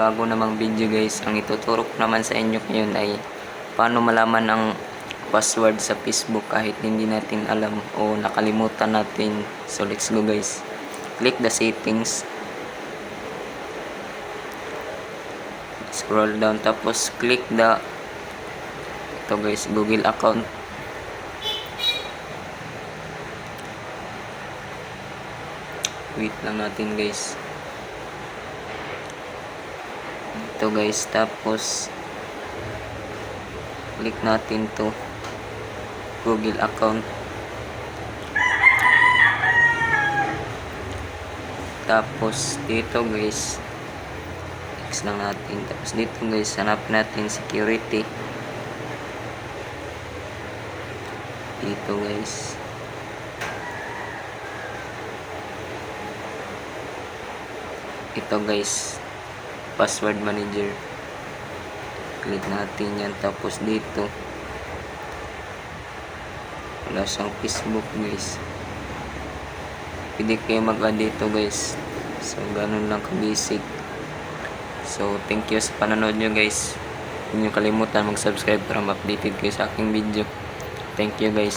bago namang video guys. Ang ituturo ko naman sa inyo ngayon ay paano malaman ang password sa Facebook kahit hindi natin alam o nakalimutan natin. So let's go guys. Click the settings, scroll down, tapos click ito guys, Google account. Wait lang natin guys. Ito guys, tapos click natin to Google account. Tapos dito guys, X lang natin. Tapos dito guys, hanap natin security. Dito guys, ito guys, password manager. Click natin yan. Tapos dito wala siyang Facebook guys. Pwede kayo mag-add dito guys. So ganun lang ka-basic. So thank you sa panonood nyo guys. Huwag nyo kalimutan mag-subscribe para ma-updated kayo sa aking video. Thank you guys.